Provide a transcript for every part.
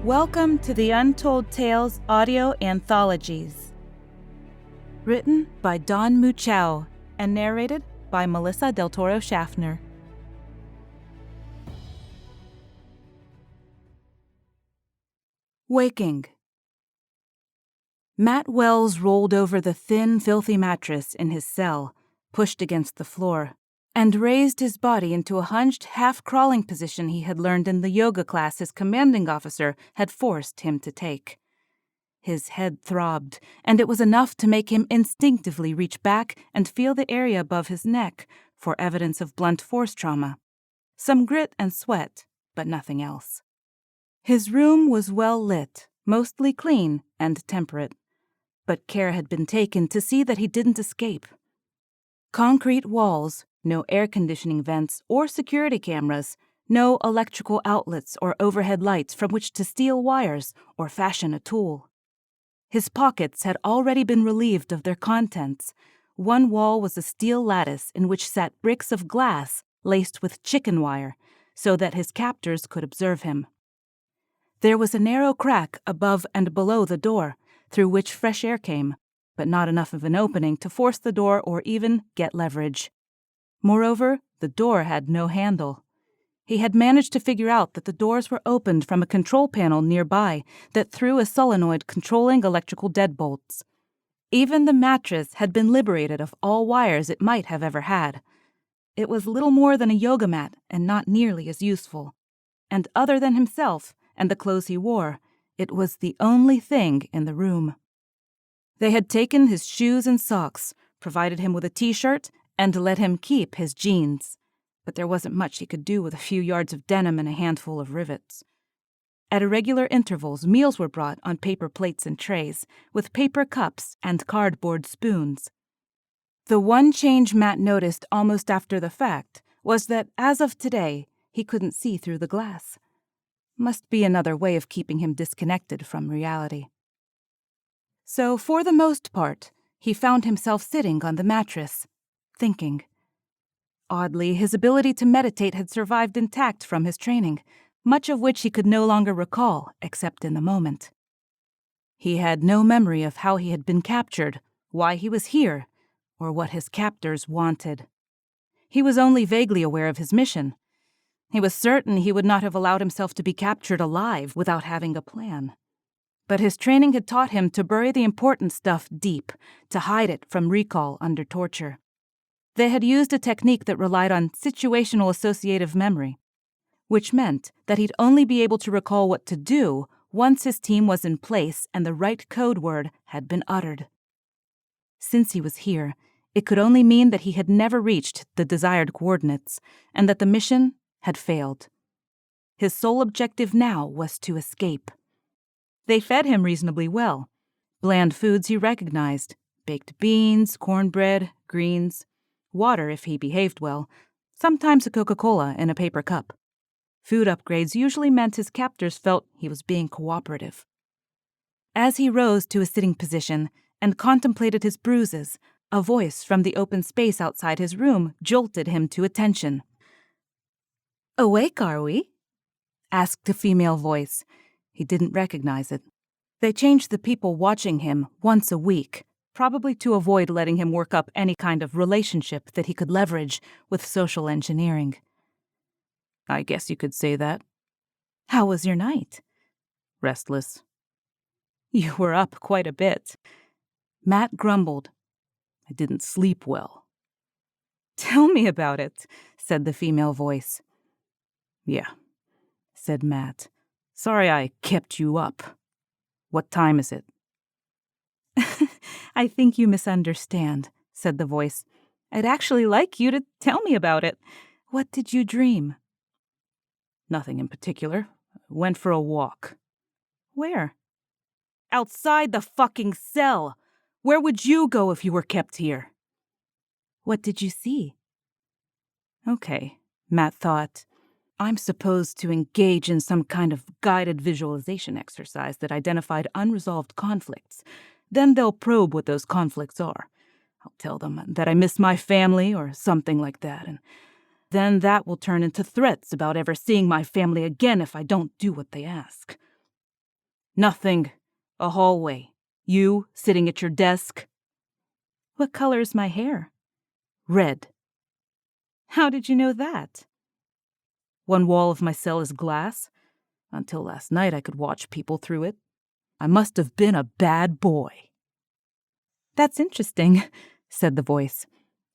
Welcome to the Untold Tales audio anthologies. Written by Don Muchow and narrated by Melissa Del Toro Schaffner. Waking. Matt Wells rolled over the thin, filthy mattress in his cell, pushed against the floor, and raised his body into a hunched, half-crawling position he had learned in the yoga class his commanding officer had forced him to take. His head throbbed, and it was enough to make him instinctively reach back and feel the area above his neck for evidence of blunt force trauma. Some grit and sweat, but nothing else. His room was well lit, mostly clean and temperate, but care had been taken to see that he didn't escape. Concrete walls, no air conditioning vents or security cameras, no electrical outlets or overhead lights from which to steal wires or fashion a tool. His pockets had already been relieved of their contents. One wall was a steel lattice in which sat bricks of glass laced with chicken wire, so that his captors could observe him. There was a narrow crack above and below the door, through which fresh air came, but not enough of an opening to force the door or even get leverage. Moreover, the door had no handle. He had managed to figure out that the doors were opened from a control panel nearby that threw a solenoid controlling electrical deadbolts. Even the mattress had been liberated of all wires it might have ever had. It was little more than a yoga mat and not nearly as useful. And other than himself and the clothes he wore, it was the only thing in the room. They had taken his shoes and socks, provided him with a t-shirt, and let him keep his jeans. But there wasn't much he could do with a few yards of denim and a handful of rivets. At irregular intervals, meals were brought on paper plates and trays, with paper cups and cardboard spoons. The one change Matt noticed almost after the fact was that, as of today, he couldn't see through the glass. Must be another way of keeping him disconnected from reality. So, for the most part, he found himself sitting on the mattress, thinking. Oddly, his ability to meditate had survived intact from his training, much of which he could no longer recall, except in the moment. He had no memory of how he had been captured, why he was here, or what his captors wanted. He was only vaguely aware of his mission. He was certain he would not have allowed himself to be captured alive without having a plan. But his training had taught him to bury the important stuff deep, to hide it from recall under torture. They had used a technique that relied on situational associative memory, which meant that he'd only be able to recall what to do once his team was in place and the right code word had been uttered. Since he was here, it could only mean that he had never reached the desired coordinates and that the mission had failed. His sole objective now was to escape. They fed him reasonably well. Bland foods he recognized: baked beans, cornbread, greens, water if he behaved well, sometimes a Coca-Cola in a paper cup. Food upgrades usually meant his captors felt he was being cooperative. As he rose to a sitting position and contemplated his bruises, a voice from the open space outside his room jolted him to attention. "Awake, are we?" asked a female voice. He didn't recognize it. They changed the people watching him once a week, probably to avoid letting him work up any kind of relationship that he could leverage with social engineering. "I guess you could say that." "How was your night?" "Restless." "You were up quite a bit." Matt grumbled. "I didn't sleep well." "Tell me about it," said the female voice. "Yeah," said Matt. "Sorry I kept you up. What time is it?" "I think you misunderstand," said the voice. "I'd actually like you to tell me about it. What did you dream?" "Nothing in particular. Went for a walk." "Where?" "Outside the fucking cell. Where would you go if you were kept here?" "What did you see?" Okay, Matt thought. I'm supposed to engage in some kind of guided visualization exercise that identified unresolved conflicts. Then they'll probe what those conflicts are. I'll tell them that I miss my family or something like that, and then that will turn into threats about ever seeing my family again if I don't do what they ask. Nothing. A hallway. You sitting at your desk. What color is my hair? Red. How did you know that? One wall of my cell is glass. Until last night I could watch people through it. I must have been a bad boy. That's interesting, said the voice.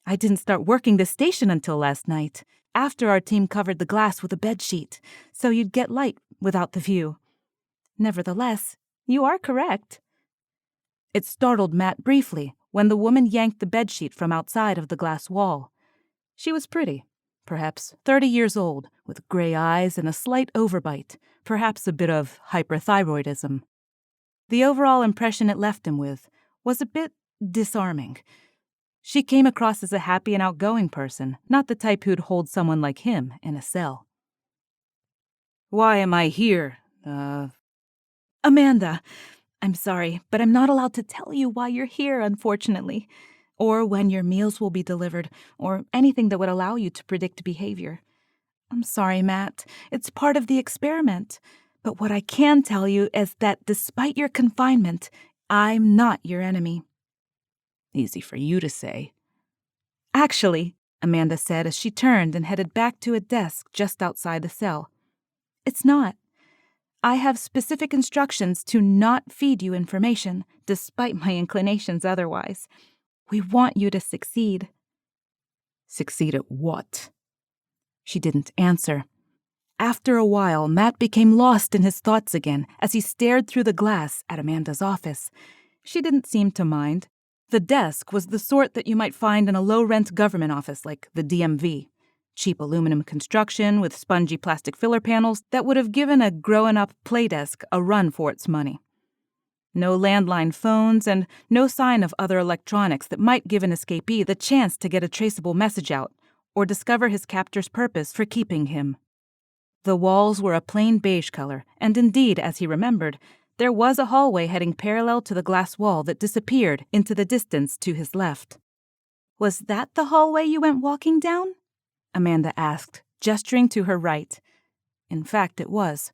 I didn't start working the station until last night, after our team covered the glass with a bedsheet, so you'd get light without the view. Nevertheless, you are correct. It startled Matt briefly when the woman yanked the bedsheet from outside of the glass wall. She was pretty, perhaps 30 years old, with gray eyes and a slight overbite, perhaps a bit of hyperthyroidism. The overall impression it left him with was a bit disarming. She came across as a happy and outgoing person, not the type who'd hold someone like him in a cell. Why am I here? Amanda, I'm sorry, but I'm not allowed to tell you why you're here, unfortunately, or when your meals will be delivered, or anything that would allow you to predict behavior. I'm sorry, Matt. It's part of the experiment. But what I can tell you is that despite your confinement, I'm not your enemy. Easy for you to say. Actually, Amanda said as she turned and headed back to a desk just outside the cell. It's not. I have specific instructions to not feed you information, despite my inclinations otherwise. We want you to succeed. Succeed at what? She didn't answer. After a while, Matt became lost in his thoughts again as he stared through the glass at Amanda's office. She didn't seem to mind. The desk was the sort that you might find in a low-rent government office like the DMV. Cheap aluminum construction with spongy plastic filler panels that would have given a grown-up playdesk a run for its money. No landline phones and no sign of other electronics that might give an escapee the chance to get a traceable message out or discover his captor's purpose for keeping him. The walls were a plain beige color, and indeed, as he remembered, there was a hallway heading parallel to the glass wall that disappeared into the distance to his left. Was that the hallway you went walking down? Amanda asked, gesturing to her right. In fact, it was.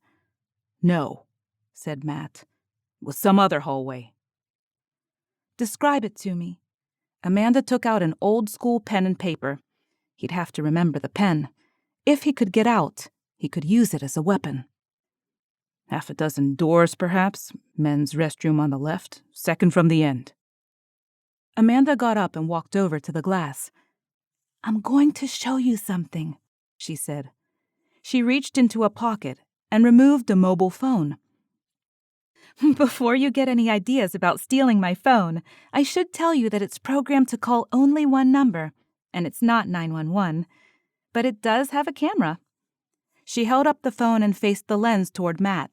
No, said Matt. It was some other hallway. Describe it to me. Amanda took out an old-school pen and paper. He'd have to remember the pen. If he could get out, he could use it as a weapon. Half a dozen doors, perhaps. Men's restroom on the left, second from the end. Amanda got up and walked over to the glass. I'm going to show you something, she said. She reached into a pocket and removed a mobile phone. Before you get any ideas about stealing my phone, I should tell you that it's programmed to call only one number, and it's not 911, but it does have a camera. She held up the phone and faced the lens toward Matt.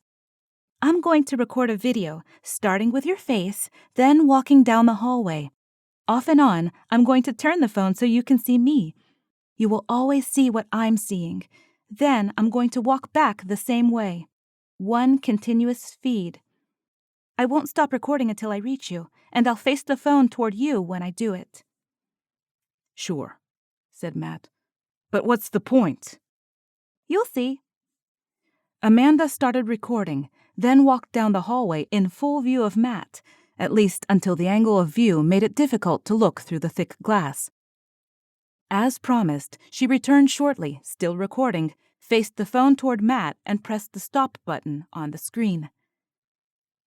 I'm going to record a video, starting with your face, then walking down the hallway. Off and on, I'm going to turn the phone so you can see me. You will always see what I'm seeing. Then I'm going to walk back the same way. One continuous feed. I won't stop recording until I reach you, and I'll face the phone toward you when I do it. Sure, said Matt. But what's the point? You'll see. Amanda started recording, then walked down the hallway in full view of Matt, at least until the angle of view made it difficult to look through the thick glass. As promised, she returned shortly, still recording, faced the phone toward Matt, and pressed the stop button on the screen.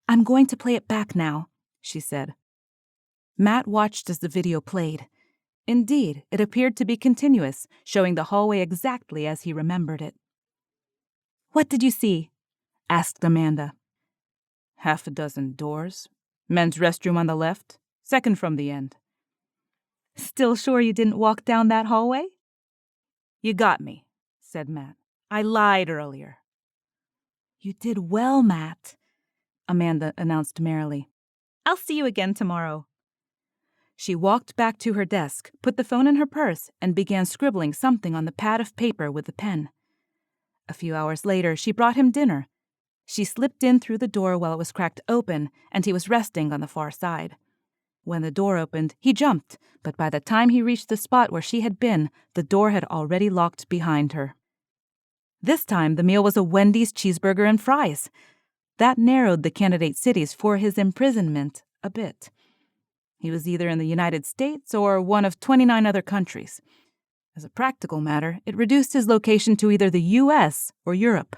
I'm going to play it back now, she said. Matt watched as the video played. Indeed, it appeared to be continuous, showing the hallway exactly as he remembered it. What did you see? Asked Amanda. Half a dozen doors. Men's restroom on the left, second from the end. Still sure you didn't walk down that hallway? You got me, said Matt. I lied earlier. You did well, Matt, Amanda announced merrily. I'll see you again tomorrow. She walked back to her desk, put the phone in her purse, and began scribbling something on the pad of paper with the pen. A few hours later, she brought him dinner. She slipped in through the door while it was cracked open, and he was resting on the far side. When the door opened, he jumped, but by the time he reached the spot where she had been, the door had already locked behind her. This time, the meal was a Wendy's cheeseburger and fries. That narrowed the candidate cities for his imprisonment a bit. He was either in the United States or one of 29 other countries. As a practical matter, it reduced his location to either the U.S. or Europe,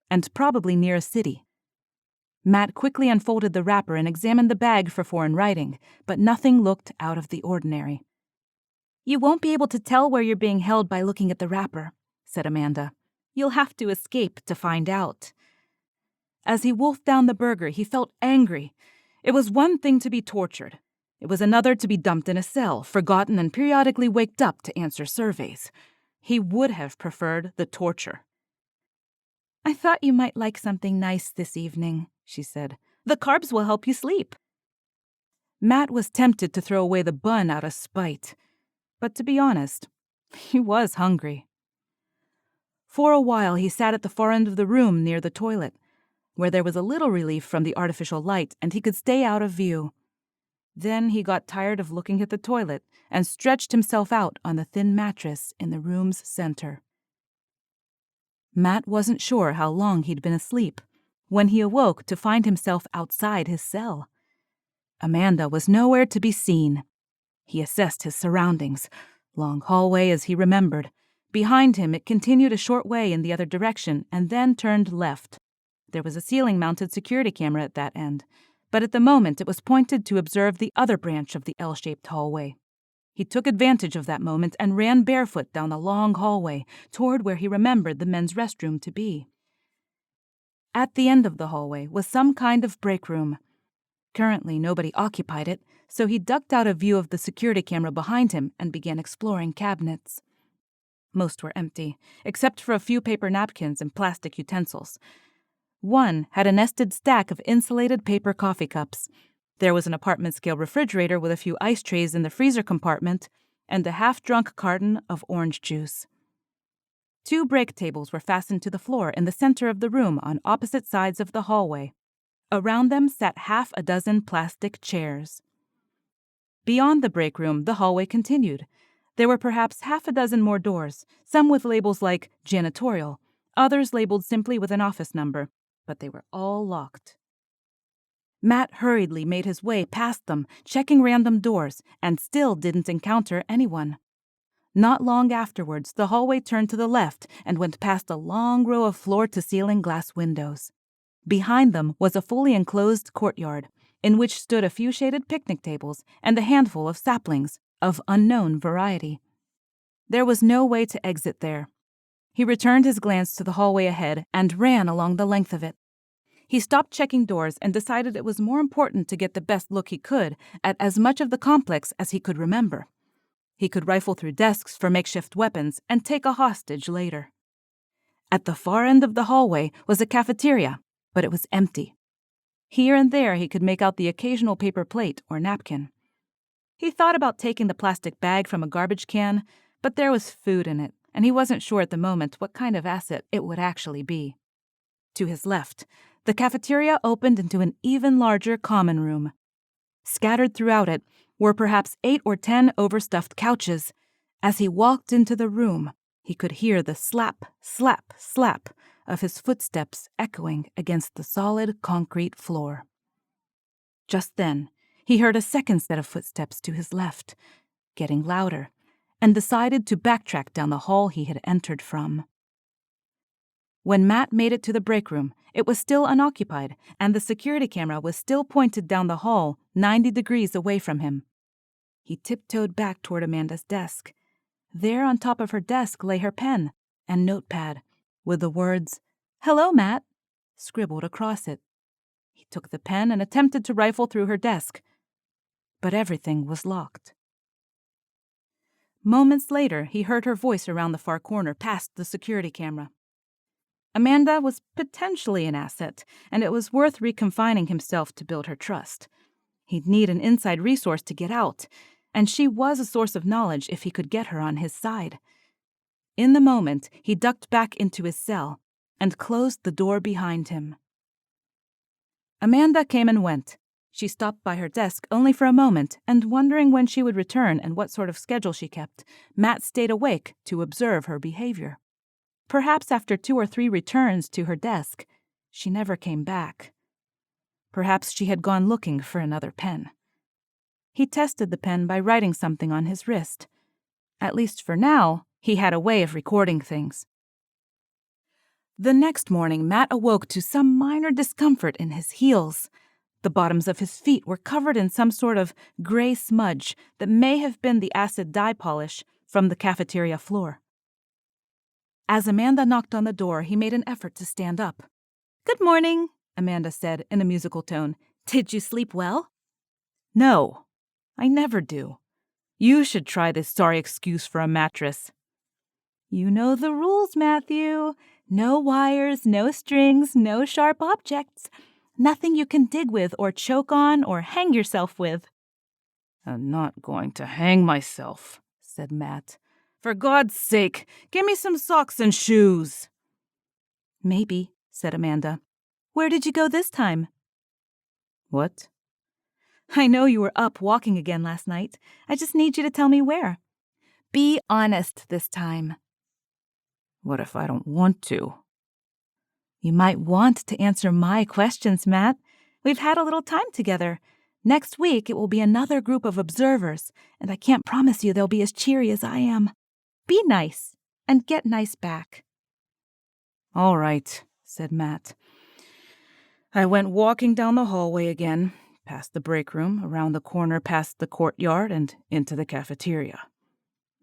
and probably near a city. Matt quickly unfolded the wrapper and examined the bag for foreign writing, but nothing looked out of the ordinary. "You won't be able to tell where you're being held by looking at the wrapper," said Amanda. "You'll have to escape to find out." As he wolfed down the burger, he felt angry. It was one thing to be tortured. It was another to be dumped in a cell, forgotten and periodically waked up to answer surveys. He would have preferred the torture. "I thought you might like something nice this evening," she said. "The carbs will help you sleep." Matt was tempted to throw away the bun out of spite. But to be honest, he was hungry. For a while he sat at the far end of the room near the toilet, where there was a little relief from the artificial light and he could stay out of view. Then he got tired of looking at the toilet and stretched himself out on the thin mattress in the room's center. Matt wasn't sure how long he'd been asleep when he awoke to find himself outside his cell. Amanda was nowhere to be seen. He assessed his surroundings. Long hallway as he remembered. Behind him, it continued a short way in the other direction and then turned left. There was a ceiling-mounted security camera at that end, but at the moment it was pointed to observe the other branch of the L-shaped hallway. He took advantage of that moment and ran barefoot down the long hallway toward where he remembered the men's restroom to be. At the end of the hallway was some kind of break room. Currently, nobody occupied it, so he ducked out of view of the security camera behind him and began exploring cabinets. Most were empty, except for a few paper napkins and plastic utensils. One had a nested stack of insulated paper coffee cups. There was an apartment-scale refrigerator with a few ice trays in the freezer compartment and a half-drunk carton of orange juice. 2 break tables were fastened to the floor in the center of the room on opposite sides of the hallway. Around them sat half a dozen plastic chairs. Beyond the break room, the hallway continued. There were perhaps half a dozen more doors, some with labels like janitorial, others labeled simply with an office number, but they were all locked. Matt hurriedly made his way past them, checking random doors, and still didn't encounter anyone. Not long afterwards, the hallway turned to the left and went past a long row of floor-to-ceiling glass windows. Behind them was a fully enclosed courtyard, in which stood a few shaded picnic tables and a handful of saplings of unknown variety. There was no way to exit there. He returned his glance to the hallway ahead and ran along the length of it. He stopped checking doors and decided it was more important to get the best look he could at as much of the complex as he could remember. He could rifle through desks for makeshift weapons and take a hostage later. At the far end of the hallway was a cafeteria, but it was empty. Here and there he could make out the occasional paper plate or napkin. He thought about taking the plastic bag from a garbage can, but there was food in it, and he wasn't sure at the moment what kind of asset it would actually be. To his left, the cafeteria opened into an even larger common room. Scattered throughout it were perhaps 8 or 10 overstuffed couches. As he walked into the room, he could hear the slap, slap, slap of his footsteps echoing against the solid concrete floor. Just then, he heard a second set of footsteps to his left, getting louder, and decided to backtrack down the hall he had entered from. When Matt made it to the break room, it was still unoccupied, and the security camera was still pointed down the hall 90 degrees away from him. He tiptoed back toward Amanda's desk. There on top of her desk lay her pen and notepad, with the words, "Hello, Matt," scribbled across it. He took the pen and attempted to rifle through her desk, but everything was locked. Moments later, he heard her voice around the far corner past the security camera. Amanda was potentially an asset, and it was worth reconfining himself to build her trust. He'd need an inside resource to get out, and she was a source of knowledge if he could get her on his side. In the moment, he ducked back into his cell and closed the door behind him. Amanda came and went. She stopped by her desk only for a moment, and wondering when she would return and what sort of schedule she kept, Matt stayed awake to observe her behavior. Perhaps after 2 or 3 returns to her desk, she never came back. Perhaps she had gone looking for another pen. He tested the pen by writing something on his wrist. At least for now, he had a way of recording things. The next morning, Matt awoke to some minor discomfort in his heels. The bottoms of his feet were covered in some sort of gray smudge that may have been the acid dye polish from the cafeteria floor. As Amanda knocked on the door, he made an effort to stand up. "Good morning," Amanda said in a musical tone. "Did you sleep well?" "No, I never do. You should try this sorry excuse for a mattress." "You know the rules, Matthew. No wires, no strings, no sharp objects. Nothing you can dig with or choke on or hang yourself with." "I'm not going to hang myself," said Matt. "For God's sake, give me some socks and shoes." "Maybe," said Amanda. "Where did you go this time?" "What?" "I know you were up walking again last night. I just need you to tell me where. Be honest this time." "What if I don't want to?" "You might want to answer my questions, Matt. We've had a little time together. Next week it will be another group of observers, and I can't promise you they'll be as cheery as I am. Be nice, and get nice back." "All right," said Matt. I went walking down the hallway again, past the break room, around the corner past the courtyard, and into the cafeteria.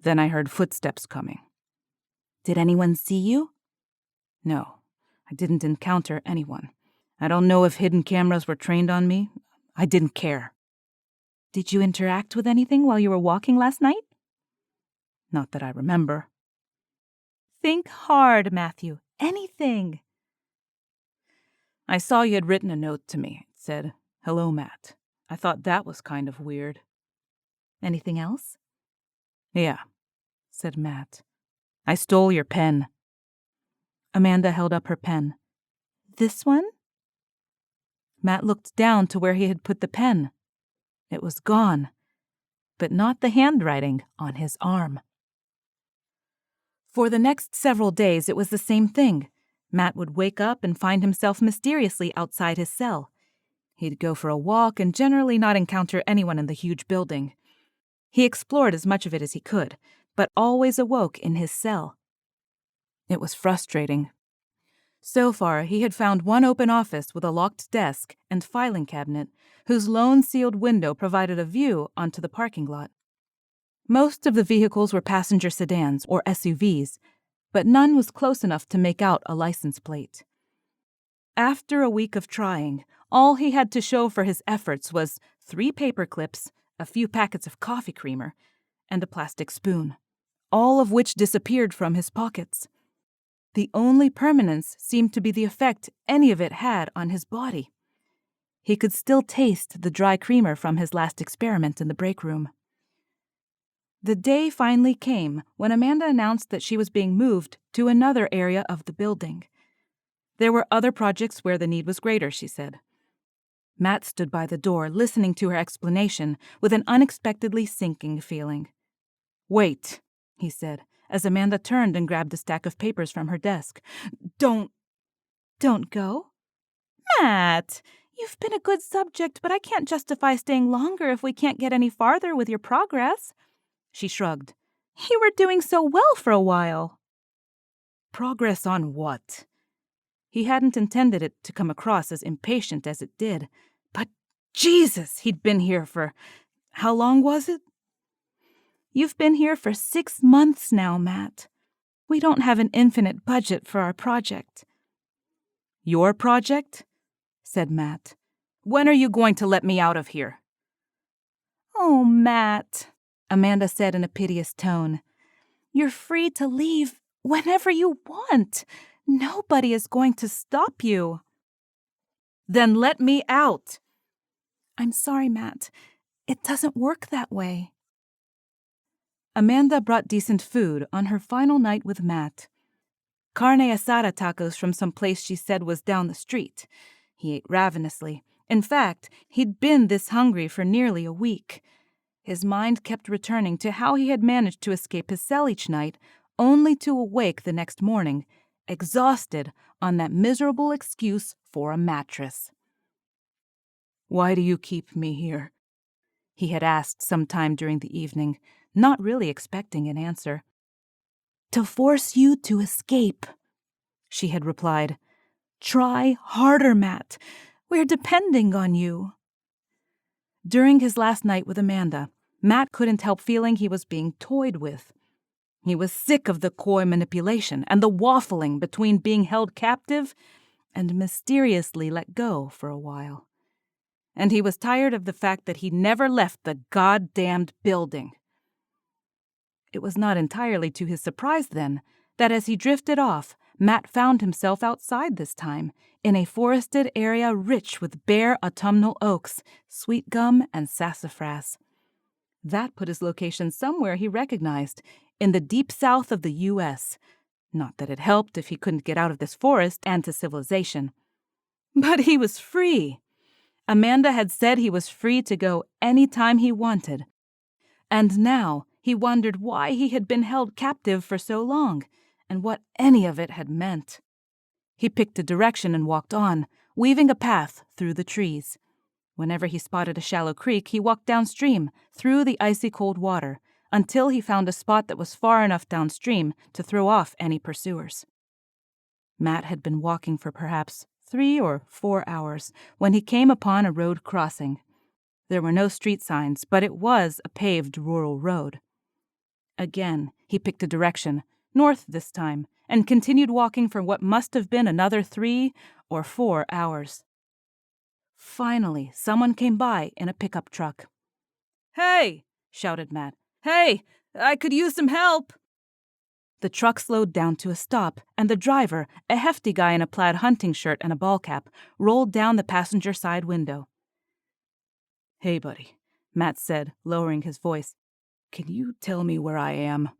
Then I heard footsteps coming. "Did anyone see you?" "No, I didn't encounter anyone. I don't know if hidden cameras were trained on me. I didn't care." "Did you interact with anything while you were walking last night?" "Not that I remember." "Think hard, Matthew. Anything." "I saw you had written a note to me. It said, 'Hello, Matt.' I thought that was kind of weird." "Anything else?" "Yeah," said Matt. "I stole your pen." Amanda held up her pen. "This one?" Matt looked down to where he had put the pen. It was gone, but not the handwriting on his arm. For the next several days, it was the same thing. Matt would wake up and find himself mysteriously outside his cell. He'd go for a walk and generally not encounter anyone in the huge building. He explored as much of it as he could, but always awoke in his cell. It was frustrating. So far, he had found one open office with a locked desk and filing cabinet, whose lone sealed window provided a view onto the parking lot. Most of the vehicles were passenger sedans or SUVs, but none was close enough to make out a license plate. After a week of trying, all he had to show for his efforts was 3 paper clips, a few packets of coffee creamer, and a plastic spoon, all of which disappeared from his pockets. The only permanence seemed to be the effect any of it had on his body. He could still taste the dry creamer from his last experiment in the break room. The day finally came when Amanda announced that she was being moved to another area of the building. There were other projects where the need was greater, she said. Matt stood by the door, listening to her explanation with an unexpectedly sinking feeling. "Wait," he said, as Amanda turned and grabbed a stack of papers from her desk. Don't go?" "Matt, you've been a good subject, but I can't justify staying longer if we can't get any farther with your progress." She shrugged. "You were doing so well for a while." Progress on what? He hadn't intended it to come across as impatient as it did, but Jesus, he'd been here for... how long was it? "You've been here for 6 months now, Matt. We don't have an infinite budget for our project." "Your project?" said Matt. "When are you going to let me out of here?" "Oh, Matt," Amanda said in a piteous tone. "You're free to leave whenever you want. Nobody is going to stop you." "Then let me out." "I'm sorry, Matt. It doesn't work that way." Amanda brought decent food on her final night with Matt. Carne asada tacos from some place she said was down the street. He ate ravenously. In fact, he'd been this hungry for nearly a week. His mind kept returning to how he had managed to escape his cell each night, only to awake the next morning, exhausted on that miserable excuse for a mattress. Why do you keep me here? He had asked sometime during the evening, not really expecting an answer. To force you to escape, she had replied. Try harder, Matt. We're depending on you. During his last night with Amanda, Matt couldn't help feeling he was being toyed with. He was sick of the coy manipulation and the waffling between being held captive and mysteriously let go for a while. And he was tired of the fact that he never left the goddamned building. It was not entirely to his surprise, then, that as he drifted off, Matt found himself outside this time, in a forested area rich with bare autumnal oaks, sweet gum, and sassafras. That put his location somewhere he recognized, in the deep south of the U.S. Not that it helped if he couldn't get out of this forest and to civilization. But he was free. Amanda had said he was free to go any time he wanted. And now he wondered why he had been held captive for so long, and what any of it had meant. He picked a direction and walked on, weaving a path through the trees. Whenever he spotted a shallow creek, he walked downstream, through the icy cold water, until he found a spot that was far enough downstream to throw off any pursuers. Matt had been walking for perhaps 3 or 4 hours when he came upon a road crossing. There were no street signs, but it was a paved rural road. Again, he picked a direction, north this time, and continued walking for what must have been another 3 or 4 hours. Finally, someone came by in a pickup truck. "Hey!" shouted Matt. "Hey! I could use some help!" The truck slowed down to a stop, and the driver, a hefty guy in a plaid hunting shirt and a ball cap, rolled down the passenger side window. "Hey, buddy," Matt said, lowering his voice. "Can you tell me where I am?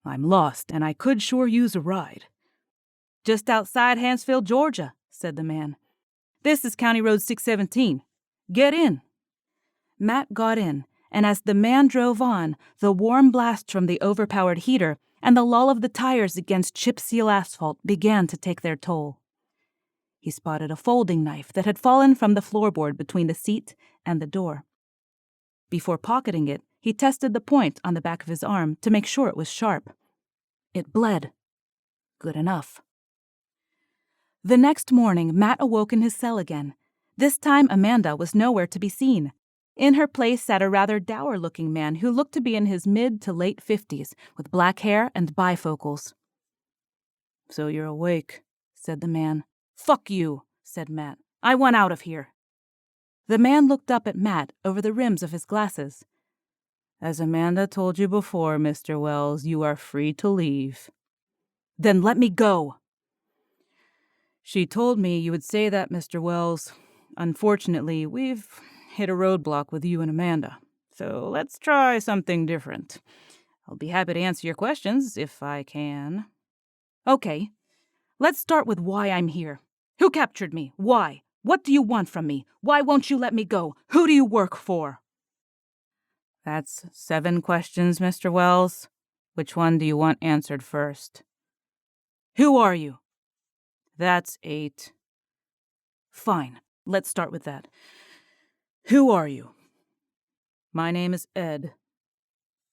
I'm lost, and I could sure use a ride." "Just outside Hansfield, Georgia," said the man. "This is County Road 617. Get in." Matt got in, and as the man drove on, the warm blast from the overpowered heater and the lull of the tires against chip-seal asphalt began to take their toll. He spotted a folding knife that had fallen from the floorboard between the seat and the door. Before pocketing it, he tested the point on the back of his arm to make sure it was sharp. It bled. Good enough. The next morning, Matt awoke in his cell again. This time, Amanda was nowhere to be seen. In her place sat a rather dour-looking man who looked to be in his mid to late 50s, with black hair and bifocals. "So you're awake," said the man. "Fuck you," said Matt. "I want out of here." The man looked up at Matt over the rims of his glasses. "As Amanda told you before, Mr. Wells, you are free to leave." "Then let me go." "She told me you would say that, Mr. Wells. Unfortunately, we've hit a roadblock with you and Amanda. So let's try something different. I'll be happy to answer your questions, if I can." "Okay. Let's start with why I'm here. Who captured me? Why? What do you want from me? Why won't you let me go? Who do you work for?" "That's 7 questions, Mr. Wells. Which one do you want answered first?" "Who are you?" "That's 8. "Fine. Let's start with that. Who are you?" "My name is Ed."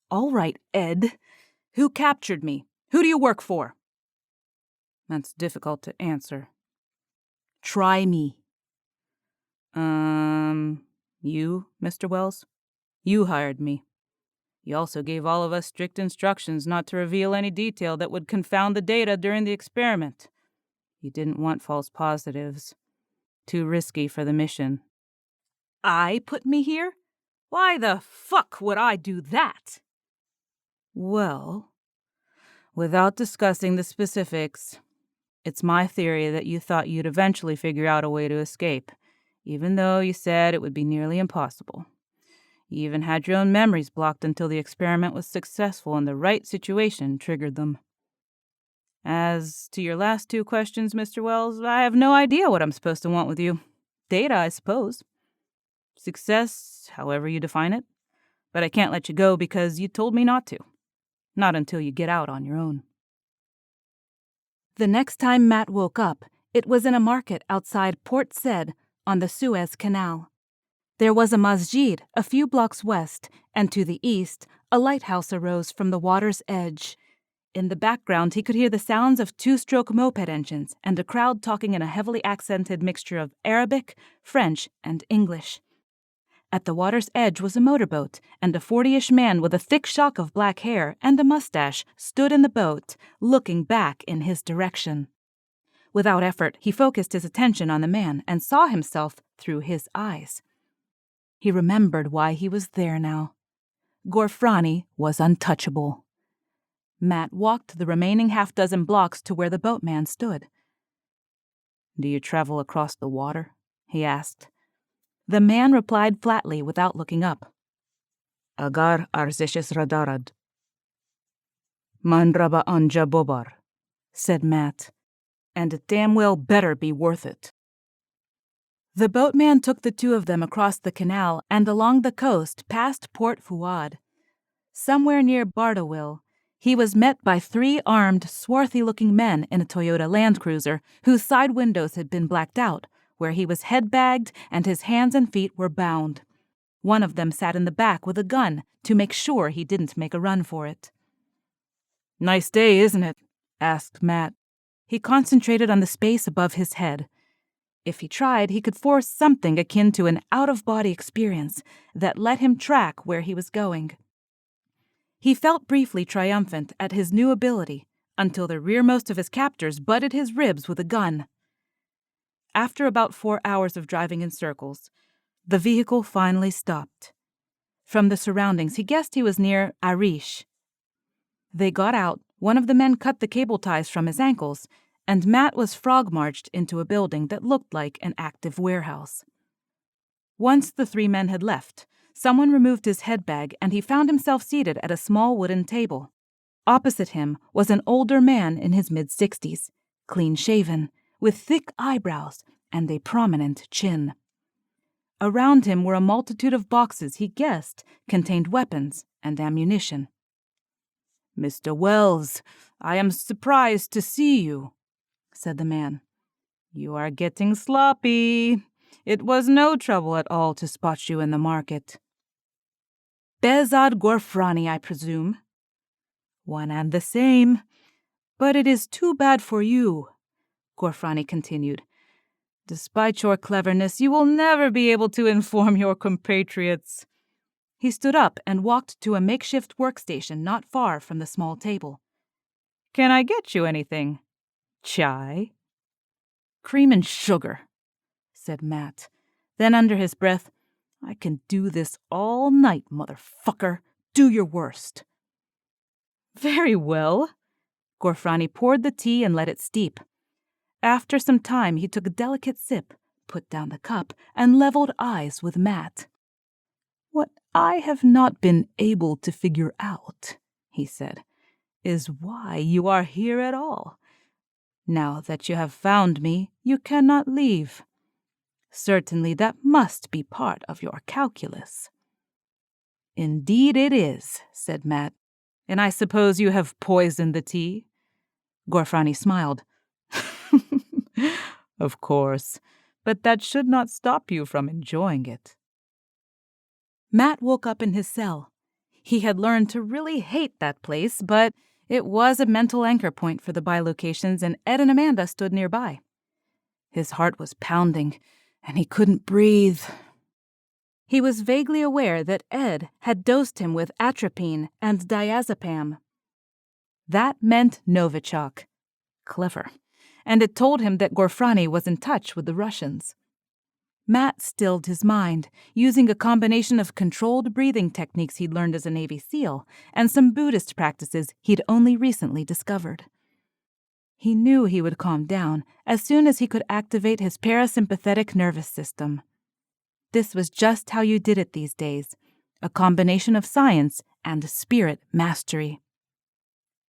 "All right, Ed. Who captured me? Who do you work for?" "That's difficult to answer." "Try me." You, Mr. Wells? You hired me. You also gave all of us strict instructions not to reveal any detail that would confound the data during the experiment. You didn't want false positives. Too risky for the mission." "I put me here? Why the fuck would I do that?" "Well, without discussing the specifics, it's my theory that you thought you'd eventually figure out a way to escape, even though you said it would be nearly impossible. You even had your own memories blocked until the experiment was successful and the right situation triggered them. As to your last 2 questions, Mr. Wells, I have no idea what I'm supposed to want with you. Data, I suppose. Success, however you define it. But I can't let you go because you told me not to. Not until you get out on your own." The next time Matt woke up, it was in a market outside Port Said on the Suez Canal. There was a masjid a few blocks west, and to the east, a lighthouse arose from the water's edge. In the background, he could hear the sounds of two-stroke moped engines and a crowd talking in a heavily accented mixture of Arabic, French, and English. At the water's edge was a motorboat, and a 40-ish man with a thick shock of black hair and a mustache stood in the boat, looking back in his direction. Without effort, he focused his attention on the man and saw himself through his eyes. He remembered why he was there now. Gorfrani was untouchable. Matt walked the remaining half-dozen blocks to where the boatman stood. "Do you travel across the water?" he asked. The man replied flatly without looking up. "Agar arzeshes radarad." "Mandraba anja bobar," said Matt. "And it damn well better be worth it." The boatman took the two of them across the canal and along the coast past Port Fuad. Somewhere near Bardawil, he was met by 3 armed, swarthy-looking men in a Toyota Land Cruiser whose side windows had been blacked out, where he was head-bagged and his hands and feet were bound. One of them sat in the back with a gun to make sure he didn't make a run for it. "Nice day, isn't it?" asked Matt. He concentrated on the space above his head. If he tried, he could force something akin to an out-of-body experience that let him track where he was going. He felt briefly triumphant at his new ability until the rearmost of his captors butted his ribs with a gun. After about 4 hours of driving in circles, the vehicle finally stopped. From the surroundings, he guessed he was near Arish. They got out, one of the men cut the cable ties from his ankles, and Matt was frog-marched into a building that looked like an active warehouse. Once the 3 men had left, someone removed his headbag and he found himself seated at a small wooden table. Opposite him was an older man in his mid-60s, clean-shaven, with thick eyebrows and a prominent chin. Around him were a multitude of boxes he guessed contained weapons and ammunition. "Mr. Wells, I am surprised to see you," said the man. "You are getting sloppy. It was no trouble at all to spot you in the market." "Behzad Gorfrani, I presume?" "One and the same. But it is too bad for you," Gorfrani continued. "Despite your cleverness, you will never be able to inform your compatriots." He stood up and walked to a makeshift workstation not far from the small table. "Can I get you anything? Chai?" "Cream and sugar," said Matt. Then under his breath, "I can do this all night, motherfucker. Do your worst." "Very well." Gorfrani poured the tea and let it steep. After some time, he took a delicate sip, put down the cup, and leveled eyes with Matt. "What I have not been able to figure out," he said, "is why you are here at all. Now that you have found me, you cannot leave. Certainly that must be part of your calculus." "Indeed it is," said Matt. "And I suppose you have poisoned the tea?" Gorfrani smiled. "Of course, but that should not stop you from enjoying it." Matt woke up in his cell. He had learned to really hate that place, but it was a mental anchor point for the bilocations, and Ed and Amanda stood nearby. His heart was pounding, and he couldn't breathe. He was vaguely aware that Ed had dosed him with atropine and diazepam. That meant Novichok. Clever. And it told him that Gorfrani was in touch with the Russians. Matt stilled his mind, using a combination of controlled breathing techniques he'd learned as a Navy SEAL and some Buddhist practices he'd only recently discovered. He knew he would calm down as soon as he could activate his parasympathetic nervous system. This was just how you did it these days, a combination of science and spirit mastery.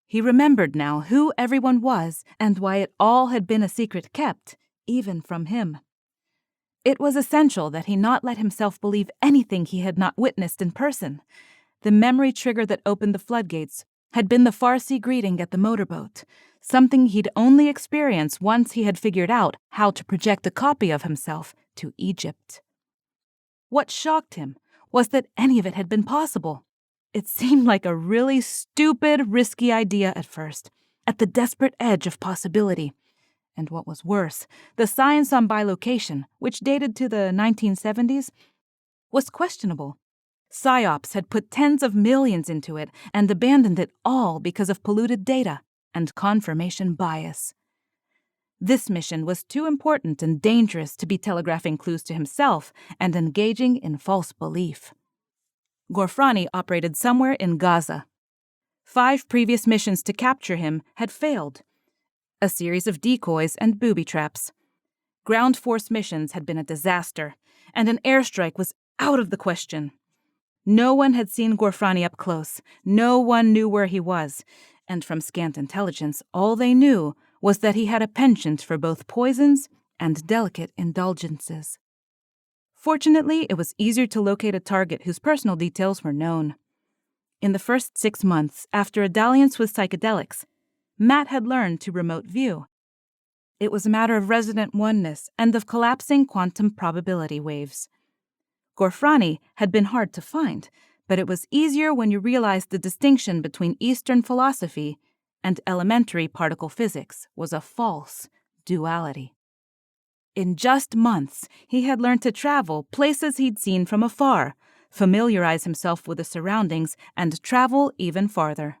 He remembered now who everyone was and why it all had been a secret kept, even from him. It was essential that he not let himself believe anything he had not witnessed in person. The memory trigger that opened the floodgates had been the Farsi greeting at the motorboat, something he'd only experienced once he had figured out how to project a copy of himself to Egypt. What shocked him was that any of it had been possible. It seemed like a really stupid, risky idea at first, at the desperate edge of possibility. And what was worse, the science on bilocation, which dated to the 1970s, was questionable. PSYOPs had put tens of millions into it and abandoned it all because of polluted data and confirmation bias. This mission was too important and dangerous to be telegraphing clues to himself and engaging in false belief. Ghorfrani operated somewhere in Gaza. 5 previous missions to capture him had failed. A series of decoys and booby traps. Ground force missions had been a disaster, and an airstrike was out of the question. No one had seen Ghorfrani up close. No one knew where he was. And from scant intelligence, all they knew was that he had a penchant for both poisons and delicate indulgences. Fortunately, it was easier to locate a target whose personal details were known. In the first 6 months, after a dalliance with psychedelics, Matt had learned to remote view. It was a matter of resonant oneness and of collapsing quantum probability waves. Ghorfrani had been hard to find, but it was easier when you realized the distinction between Eastern philosophy and elementary particle physics was a false duality. In just months, he had learned to travel places he'd seen from afar, familiarize himself with the surroundings, and travel even farther.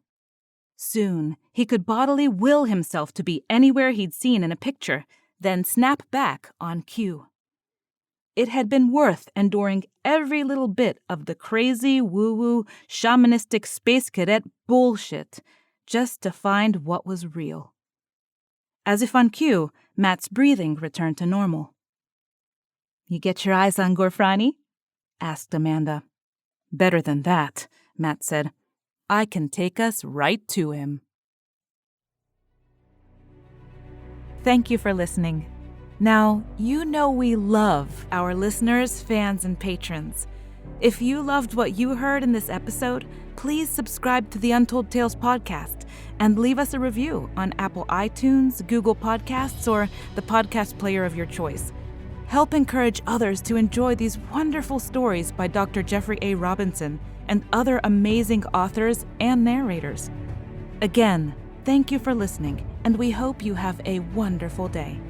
Soon, he could bodily will himself to be anywhere he'd seen in a picture, then snap back on cue. It had been worth enduring every little bit of the crazy, woo-woo, shamanistic space cadet bullshit just to find what was real. As if on cue, Matt's breathing returned to normal. "You get your eyes on Ghorfrani?" asked Amanda. "Better than that," Matt said. "I can take us right to him." Thank you for listening. Now, you know we love our listeners, fans, and patrons. If you loved what you heard in this episode, please subscribe to the Untold Tales podcast and leave us a review on Apple iTunes, Google Podcasts, or the podcast player of your choice. Help encourage others to enjoy these wonderful stories by Dr. Jeffrey A. Robinson and other amazing authors and narrators. Again, thank you for listening, and we hope you have a wonderful day.